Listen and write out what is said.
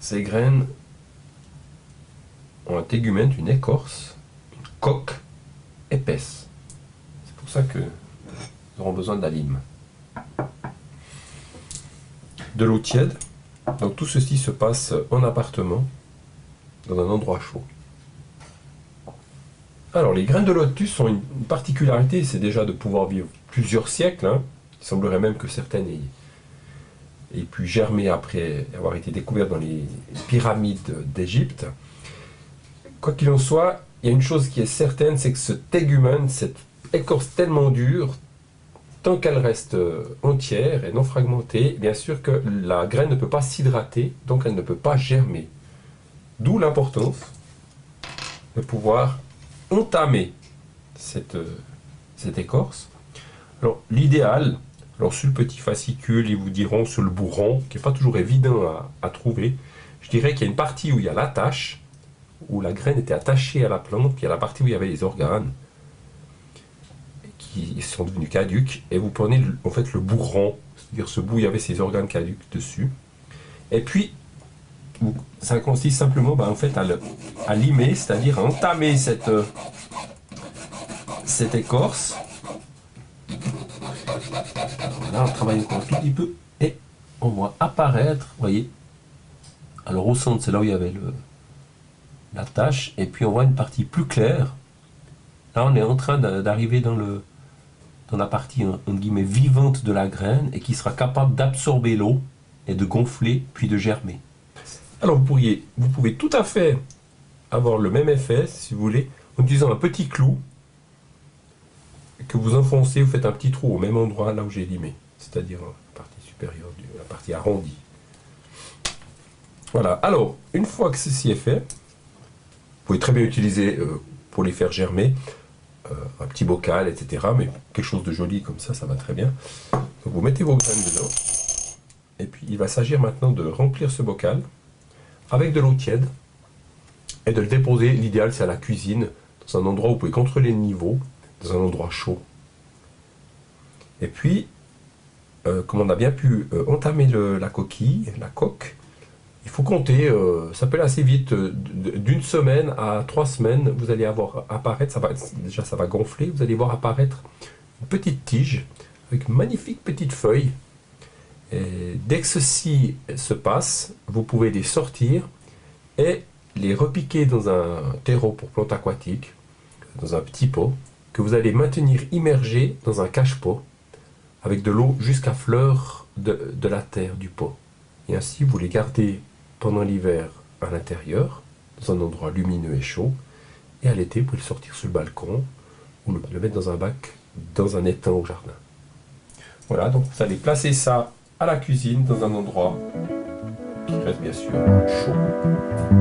Ces graines ont un tégumen, une écorce, une coque épaisse. C'est pour ça que nous aurons besoin de la lime. De l'eau tiède. Donc tout ceci se passe en appartement, dans un endroit chaud. Alors les graines de lotus ont une particularité, c'est déjà de pouvoir vivre plusieurs siècles. Il semblerait même que certaines aient pu germer après avoir été découvertes dans les pyramides d'Égypte. Quoi qu'il en soit, il y a une chose qui est certaine, c'est que ce tégumen, cette écorce tellement dure, tant qu'elle reste entière et non fragmentée, bien sûr que la graine ne peut pas s'hydrater, donc elle ne peut pas germer. D'où l'importance de pouvoir entamer cette écorce. Alors l'idéal, sur le petit fascicule, ils vous diront sur le bourron, qui n'est pas toujours évident à trouver, je dirais qu'il y a une partie où il y a l'attache, où la graine était attachée à la plante, puis il y a la partie où il y avait les organes, qui sont devenus caducs, et vous prenez en fait le bourron, c'est-à-dire ce bout où il y avait ces organes caducs dessus, et puis ça consiste simplement en fait à limer, c'est-à-dire à entamer cette écorce. Là on travaille encore un tout petit peu et on voit apparaître, vous voyez, alors au centre c'est là où il y avait la tache, et puis on voit une partie plus claire. Là on est en train d'arriver dans la partie entre guillemets vivante de la graine, et qui sera capable d'absorber l'eau et de gonfler puis de germer. Alors vous pouvez tout à fait avoir le même effet, si vous voulez, en utilisant un petit clou que vous enfoncez, vous faites un petit trou au même endroit là où j'ai limé, c'est-à-dire la partie supérieure, la partie arrondie. Voilà, alors une fois que ceci est fait, vous pouvez très bien utiliser pour les faire germer un petit bocal, etc. Mais quelque chose de joli comme ça va très bien. Donc vous mettez vos graines dedans, et puis il va s'agir maintenant de remplir ce bocal avec de l'eau tiède et de le déposer. L'idéal c'est à la cuisine, dans un endroit où vous pouvez contrôler le niveau, dans un endroit chaud. Et puis, comme on a bien pu entamer la coquille, la coque, il faut compter, ça peut aller assez vite, d'une semaine à 3 semaines, vous allez avoir apparaître, ça va gonfler, vous allez voir apparaître une petite tige avec une magnifique petite feuille. Et dès que ceci se passe, vous pouvez les sortir et les repiquer dans un terreau pour plantes aquatiques, dans un petit pot, que vous allez maintenir immergé dans un cache-pot, avec de l'eau jusqu'à fleur de la terre du pot. Et ainsi, vous les gardez pendant l'hiver à l'intérieur, dans un endroit lumineux et chaud, et à l'été, vous pouvez le sortir sur le balcon, ou le mettre dans un bac, dans un étang au jardin. Voilà, donc vous allez placer ça à la cuisine, dans un endroit qui reste bien sûr chaud.